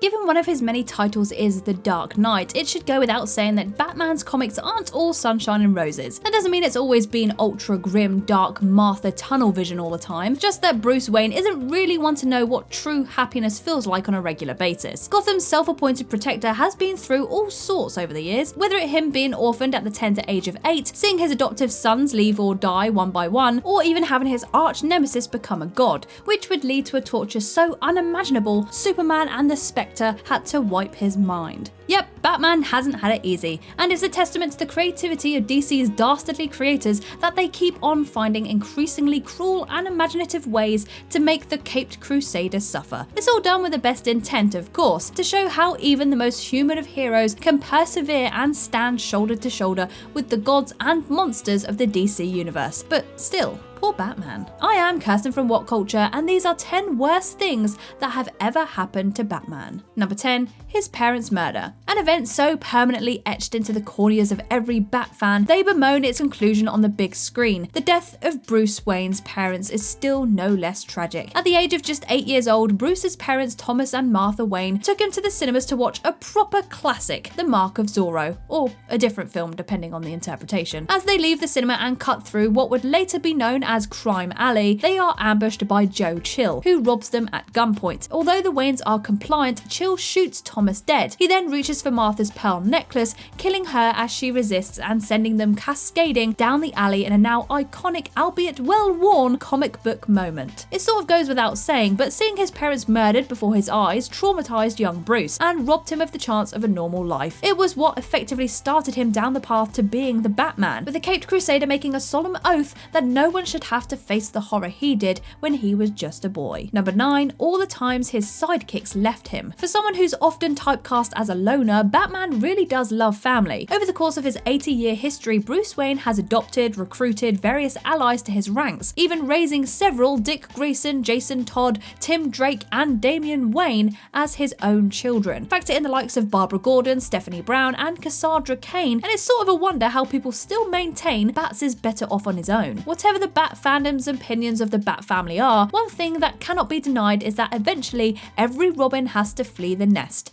Given one of his many titles is The Dark Knight, it should go without saying that Batman's comics aren't all sunshine and roses. That doesn't mean it's always been ultra grim, dark Martha tunnel vision all the time, just that Bruce Wayne isn't really one to know what true happiness feels like on a regular basis. Gotham's self-appointed protector has been through all sorts over the years, whether it him being orphaned at the tender age of 8, seeing his adoptive sons leave or die one by one, or even having his arch nemesis become a god, which would lead to a torture so unimaginable Superman and the Spectre had to wipe his mind. Yep, Batman hasn't had it easy, and it's a testament to the creativity of DC's dastardly creators that they keep on finding increasingly cruel and imaginative ways to make the Caped Crusader suffer. It's all done with the best intent, of course, to show how even the most human of heroes can persevere and stand shoulder to shoulder with the gods and monsters of the DC universe. But still, poor Batman. I am Kirsten from What Culture, and these are 10 worst things that have ever happened to Batman. Number 10, his parents' murder. An event so permanently etched into the corneas of every Bat fan, they bemoan its conclusion on the big screen. The death of Bruce Wayne's parents is still no less tragic. At the age of just 8 years old, Bruce's parents Thomas and Martha Wayne took him to the cinemas to watch a proper classic, The Mark of Zorro, or a different film depending on the interpretation. As they leave the cinema and cut through what would later be known as Crime Alley, they are ambushed by Joe Chill, who robs them at gunpoint. Although the Waynes are compliant, Chill shoots Thomas dead. He then reaches for Martha's pearl necklace, killing her as she resists and sending them cascading down the alley in a now iconic, albeit well-worn, comic book moment. It sort of goes without saying, but seeing his parents murdered before his eyes traumatized young Bruce and robbed him of the chance of a normal life. It was what effectively started him down the path to being the Batman, with the Caped Crusader making a solemn oath that no one should have to face the horror he did when he was just a boy. Number 9, all the times his sidekicks left him. For someone who's often typecast as a loner, Batman really does love family. Over the course of his 80-year history, Bruce Wayne has adopted, recruited various allies to his ranks, even raising several Dick Grayson, Jason Todd, Tim Drake, and Damian Wayne as his own children. Factor in the likes of Barbara Gordon, Stephanie Brown, and Cassandra Cain, and it's sort of a wonder how people still maintain Bats is better off on his own. Whatever the Bat fandom's opinions of the Bat family are, one thing that cannot be denied is that eventually every Robin has to flee the nest.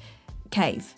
Cave.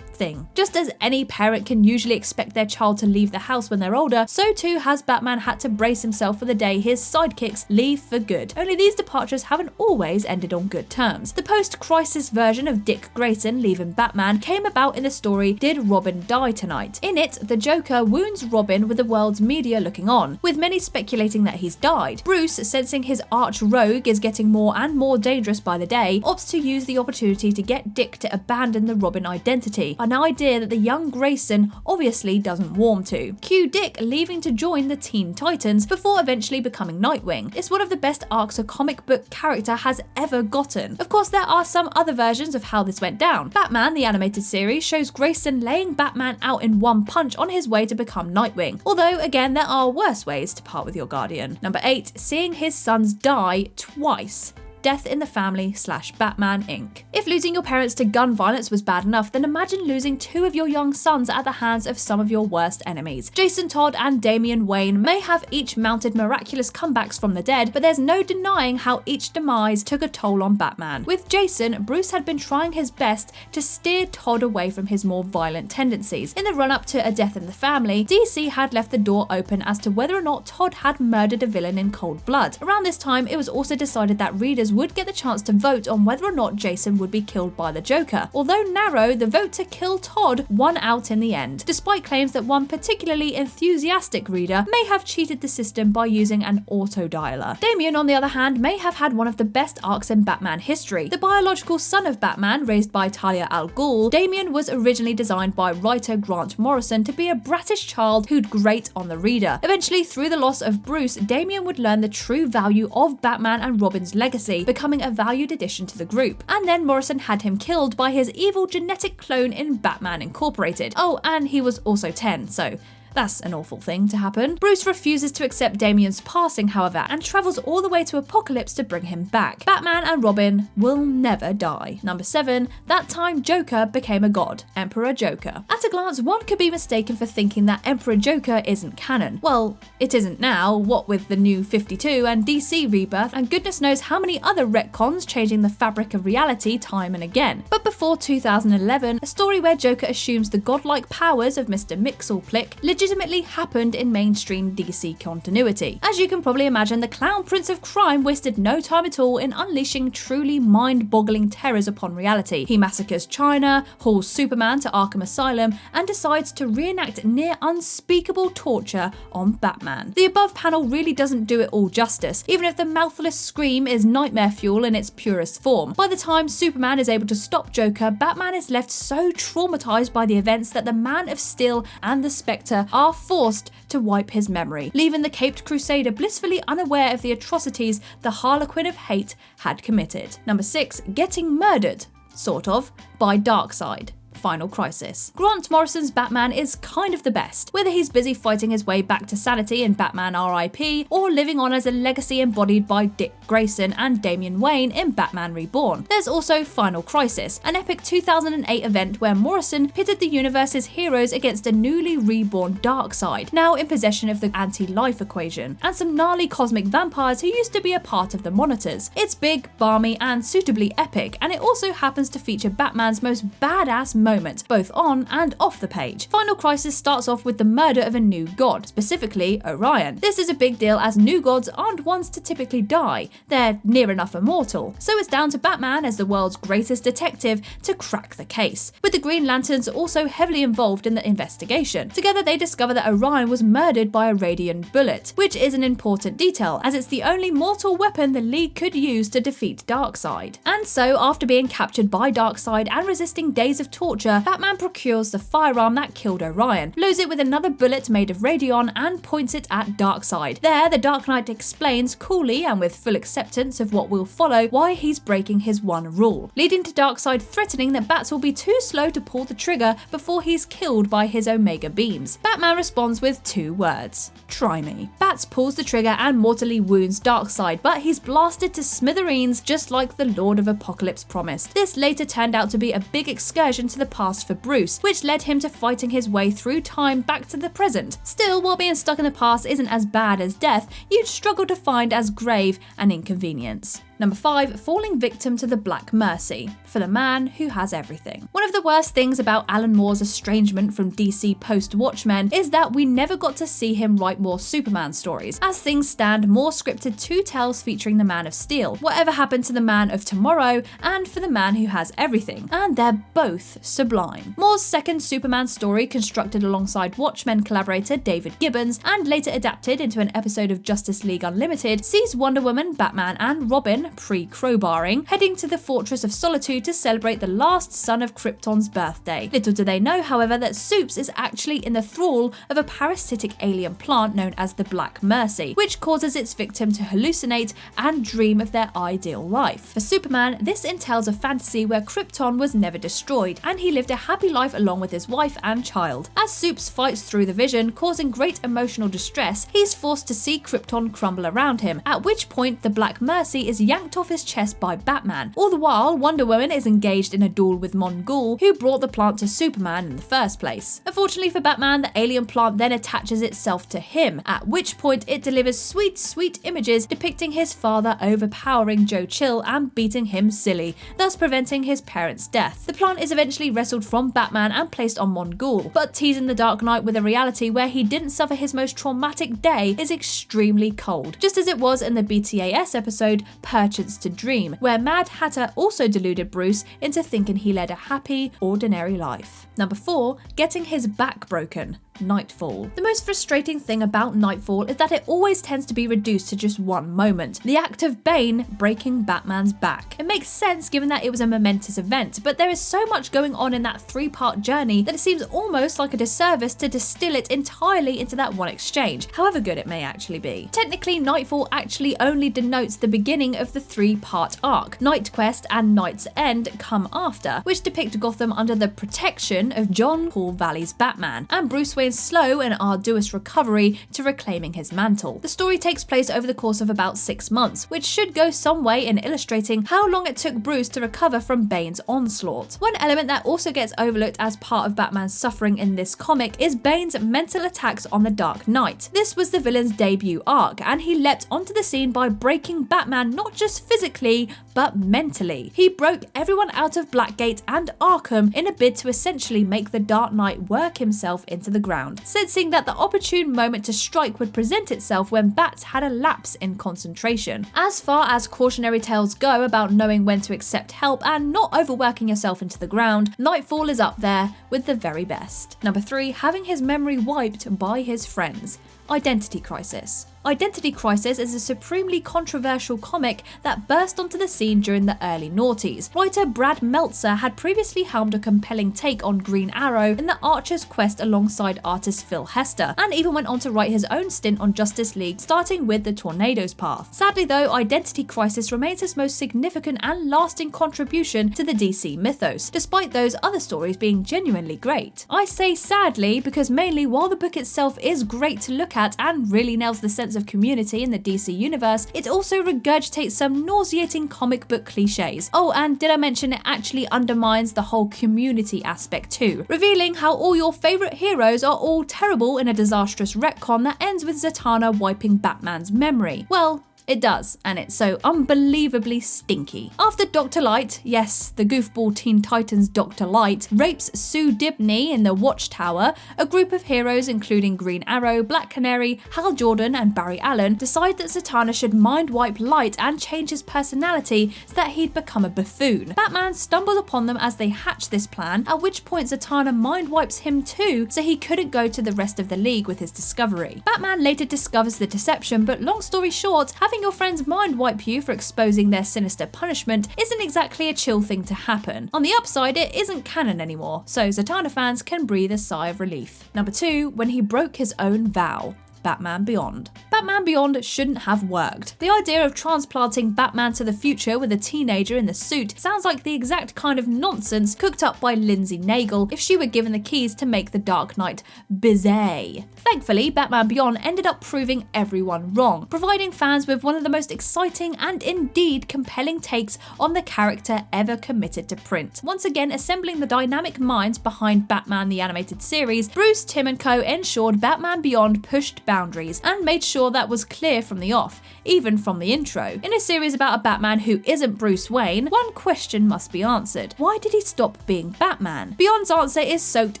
Thing. Just as any parent can usually expect their child to leave the house when they're older, so too has Batman had to brace himself for the day his sidekicks leave for good. Only these departures haven't always ended on good terms. The post-crisis version of Dick Grayson leaving Batman came about in the story Did Robin Die Tonight? In it, the Joker wounds Robin with the world's media looking on, with many speculating that he's died. Bruce, sensing his arch rogue is getting more and more dangerous by the day, opts to use the opportunity to get Dick to abandon the Robin identity, an idea that the young Grayson obviously doesn't warm to. Cue Dick leaving to join the Teen Titans before eventually becoming Nightwing. It's one of the best arcs a comic book character has ever gotten. Of course, there are some other versions of how this went down. Batman, the animated series, shows Grayson laying Batman out in one punch on his way to become Nightwing. Although, again, there are worse ways to part with your guardian. Number 8, seeing his sons die twice. Death in the Family / Batman Inc. If losing your parents to gun violence was bad enough, then imagine losing 2 of your young sons at the hands of some of your worst enemies. Jason Todd and Damian Wayne may have each mounted miraculous comebacks from the dead, but there's no denying how each demise took a toll on Batman. With Jason, Bruce had been trying his best to steer Todd away from his more violent tendencies. In the run-up to A Death in the Family, DC had left the door open as to whether or not Todd had murdered a villain in cold blood. Around this time, it was also decided that readers would get the chance to vote on whether or not Jason would be killed by the Joker. Although narrow, the vote to kill Todd won out in the end, despite claims that one particularly enthusiastic reader may have cheated the system by using an auto-dialer. Damian, on the other hand, may have had one of the best arcs in Batman history. The biological son of Batman, raised by Talia al Ghul, Damian was originally designed by writer Grant Morrison to be a bratish child who'd grate on the reader. Eventually, through the loss of Bruce, Damian would learn the true value of Batman and Robin's legacy, becoming a valued addition to the group. And then Morrison had him killed by his evil genetic clone in Batman Incorporated. Oh, and he was also 10, so That's an awful thing to happen. Bruce refuses to accept Damian's passing, however, and travels all the way to Apokolips to bring him back. Batman and Robin will never die. Number 7, that time Joker became a god, Emperor Joker. At a glance, one could be mistaken for thinking that Emperor Joker isn't canon. Well, it isn't now, what with the new 52 and DC Rebirth, and goodness knows how many other retcons changing the fabric of reality time and again. But before 2011, a story where Joker assumes the godlike powers of Mr. Mxyzptlk legitimately happened in mainstream DC continuity. As you can probably imagine, the Clown Prince of Crime wasted no time at all in unleashing truly mind-boggling terrors upon reality. He massacres China, hauls Superman to Arkham Asylum, and decides to reenact near unspeakable torture on Batman. The above panel really doesn't do it all justice, even if the mouthless scream is nightmare fuel in its purest form. By the time Superman is able to stop Joker, Batman is left so traumatized by the events that the Man of Steel and the Spectre are forced to wipe his memory, leaving the Caped Crusader blissfully unaware of the atrocities the Harlequin of Hate had committed. Number 6, getting murdered, sort of, by Darkseid. Final Crisis. Grant Morrison's Batman is kind of the best, whether he's busy fighting his way back to sanity in Batman R.I.P. or living on as a legacy embodied by Dick Grayson and Damian Wayne in Batman Reborn. There's also Final Crisis, an epic 2008 event where Morrison pitted the universe's heroes against a newly reborn Darkseid, now in possession of the anti-life equation, and some gnarly cosmic vampires who used to be a part of the Monitors. It's big, balmy, and suitably epic, and it also happens to feature Batman's most badass moment, both on and off the page. Final Crisis starts off with the murder of a new god, specifically Orion. This is a big deal as new gods aren't ones to typically die, they're near enough immortal, so it's down to Batman as the world's greatest detective to crack the case, with the Green Lanterns also heavily involved in the investigation. Together they discover that Orion was murdered by a radiant bullet, which is an important detail as it's the only mortal weapon the League could use to defeat Darkseid. And so, after being captured by Darkseid and resisting days of torture, Batman procures the firearm that killed Orion, loads it with another bullet made of radion, and points it at Darkseid. There, the Dark Knight explains coolly and with full acceptance of what will follow why he's breaking his one rule, leading to Darkseid threatening that Bats will be too slow to pull the trigger before he's killed by his Omega beams. Batman responds with 2 words: try me. Bats pulls the trigger and mortally wounds Darkseid, but he's blasted to smithereens just like the Lord of Apokolips promised. This later turned out to be a big excursion to the past for Bruce, which led him to fighting his way through time back to the present. Still, while being stuck in the past isn't as bad as death, you'd struggle to find as grave an inconvenience. Number 5, falling victim to the Black Mercy, for the man who has everything. One of the worst things about Alan Moore's estrangement from DC post-Watchmen is that we never got to see him write more Superman stories. As things stand, Moore scripted 2 tales featuring the Man of Steel, Whatever Happened to the Man of Tomorrow, and For the Man Who Has Everything, and they're both sublime. Moore's second Superman story, constructed alongside Watchmen collaborator David Gibbons and later adapted into an episode of Justice League Unlimited, sees Wonder Woman, Batman, and Robin, pre-crowbarring, heading to the Fortress of Solitude to celebrate the last son of Krypton's birthday. Little do they know, however, that Supes is actually in the thrall of a parasitic alien plant known as the Black Mercy, which causes its victim to hallucinate and dream of their ideal life. For Superman, this entails a fantasy where Krypton was never destroyed, and he lived a happy life along with his wife and child. As Supes fights through the vision, causing great emotional distress, he's forced to see Krypton crumble around him, at which point the Black Mercy is yanked off his chest by Batman. All the while, Wonder Woman is engaged in a duel with Mongul, who brought the plant to Superman in the first place. Unfortunately for Batman, the alien plant then attaches itself to him, at which point it delivers sweet, sweet images depicting his father overpowering Joe Chill and beating him silly, thus preventing his parents' death. The plant is eventually wrestled from Batman and placed on Mongul, but teasing the Dark Knight with a reality where he didn't suffer his most traumatic day is extremely cold, just as it was in the BTAS episode Perchance to Dream, where Mad Hatter also deluded Bruce into thinking he led a happy, ordinary life. Number 4, getting his back broken. Nightfall. The most frustrating thing about Nightfall is that it always tends to be reduced to just one moment, the act of Bane breaking Batman's back. It makes sense given that it was a momentous event, but there is so much going on in that 3-part journey that it seems almost like a disservice to distill it entirely into that one exchange, however good it may actually be. Technically, Nightfall actually only denotes the beginning of the the 3-part arc. Night Quest and Night's End come after, which depict Gotham under the protection of John Paul Valley's Batman, and Bruce Wayne's slow and arduous recovery to reclaiming his mantle. The story takes place over the course of about 6 months, which should go some way in illustrating how long it took Bruce to recover from Bane's onslaught. One element that also gets overlooked as part of Batman's suffering in this comic is Bane's mental attacks on the Dark Knight. This was the villain's debut arc, and he leapt onto the scene by breaking Batman not just physically, but mentally. He broke everyone out of Blackgate and Arkham in a bid to essentially make the Dark Knight work himself into the ground, sensing that the opportune moment to strike would present itself when Bats had a lapse in concentration. As far as cautionary tales go about knowing when to accept help and not overworking yourself into the ground, Nightfall is up there with the very best. Number 3, having his memory wiped by his friends. Identity Crisis. Identity Crisis is a supremely controversial comic that burst onto the scene during the early noughties. Writer Brad Meltzer had previously helmed a compelling take on Green Arrow in the Archer's Quest alongside artist Phil Hester, and even went on to write his own stint on Justice League, starting with the Tornado's Path. Sadly though, Identity Crisis remains his most significant and lasting contribution to the DC mythos, despite those other stories being genuinely great. I say sadly because mainly while the book itself is great to look at and really nails the sense of community in the DC universe, it also regurgitates some nauseating comic book cliches. Oh, and did I mention it actually undermines the whole community aspect too, revealing how all your favourite heroes are all terrible in a disastrous retcon that ends with Zatanna wiping Batman's memory. Well, it does, and it's so unbelievably stinky. After Dr. Light, yes, the goofball Teen Titans Dr. Light, rapes Sue Dibney in the Watchtower, a group of heroes including Green Arrow, Black Canary, Hal Jordan and Barry Allen decide that Zatanna should mind wipe Light and change his personality so that he'd become a buffoon. Batman stumbles upon them as they hatch this plan, at which point Zatanna mind wipes him too so he couldn't go to the rest of the League with his discovery. Batman later discovers the deception, but long story short, having your friends mind wipe you for exposing their sinister punishment isn't exactly a chill thing to happen. On the upside, it isn't canon anymore, so Zatanna fans can breathe a sigh of relief. Number 2, when he broke his own vow. Batman Beyond. Batman Beyond shouldn't have worked. The idea of transplanting Batman to the future with a teenager in the suit sounds like the exact kind of nonsense cooked up by Lindsay Naegle if she were given the keys to make the Dark Knight bizarre. Thankfully, Batman Beyond ended up proving everyone wrong, providing fans with one of the most exciting and indeed compelling takes on the character ever committed to print. Once again assembling the dynamic minds behind Batman the Animated Series, Bruce Timm and co ensured Batman Beyond pushed boundaries and made sure that was clear from the off, even from the intro. In a series about a Batman who isn't Bruce Wayne, one question must be answered. Why did he stop being Batman? Beyond's answer is soaked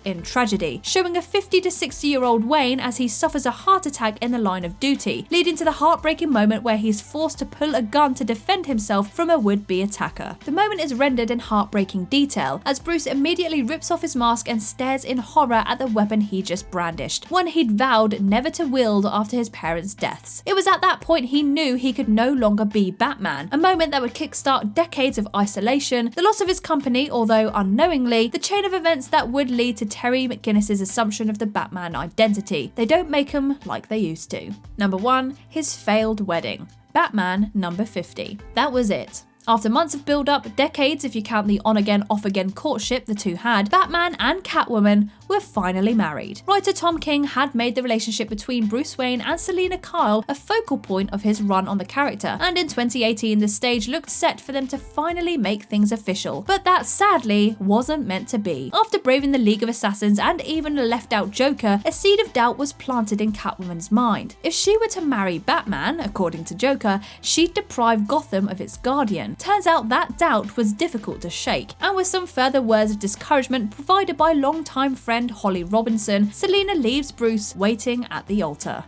in tragedy, showing a 50 to 60-year-old Wayne as he suffers a heart attack in the line of duty, leading to the heartbreaking moment where he's forced to pull a gun to defend himself from a would-be attacker. The moment is rendered in heartbreaking detail, as Bruce immediately rips off his mask and stares in horror at the weapon he just brandished, one he'd vowed never to wield after his parents' deaths. It was at that point he knew he could no longer be Batman, a moment that would kickstart decades of isolation, the loss of his company, although unknowingly, the chain of events that would lead to Terry McGinnis's assumption of the Batman identity. They don't make him like they used to. Number 1, his failed wedding. Batman number 50. That was it. After months of build-up, decades if you count the on-again, off-again courtship the two had, Batman and Catwoman were finally married. Writer Tom King had made the relationship between Bruce Wayne and Selina Kyle a focal point of his run on the character, and in 2018 the stage looked set for them to finally make things official. But that sadly wasn't meant to be. After braving the League of Assassins and even a left-out Joker, a seed of doubt was planted in Catwoman's mind. If she were to marry Batman, according to Joker, she'd deprive Gotham of its guardian. Turns out that doubt was difficult to shake, and with some further words of discouragement provided by longtime friend Holly Robinson, Selina leaves Bruce waiting at the altar.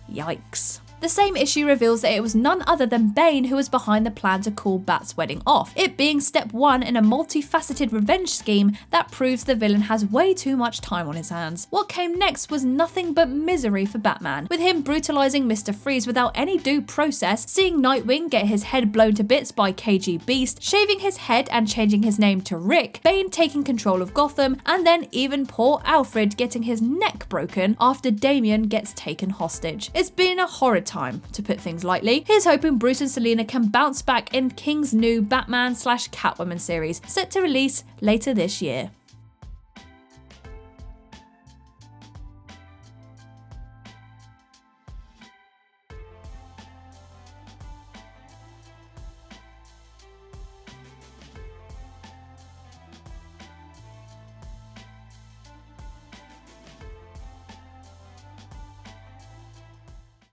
Yikes. The same issue reveals that it was none other than Bane who was behind the plan to call Bat's wedding off, it being step 1 in a multifaceted revenge scheme that proves the villain has way too much time on his hands. What came next was nothing but misery for Batman, with him brutalizing Mr. Freeze without any due process, seeing Nightwing get his head blown to bits by KG Beast, shaving his head and changing his name to Rick, Bane taking control of Gotham, and then even poor Alfred getting his neck broken after Damian gets taken hostage. It's been a horrid time, to put things lightly. Here's hoping Bruce and Selina can bounce back in King's new Batman/Catwoman series, set to release later this year.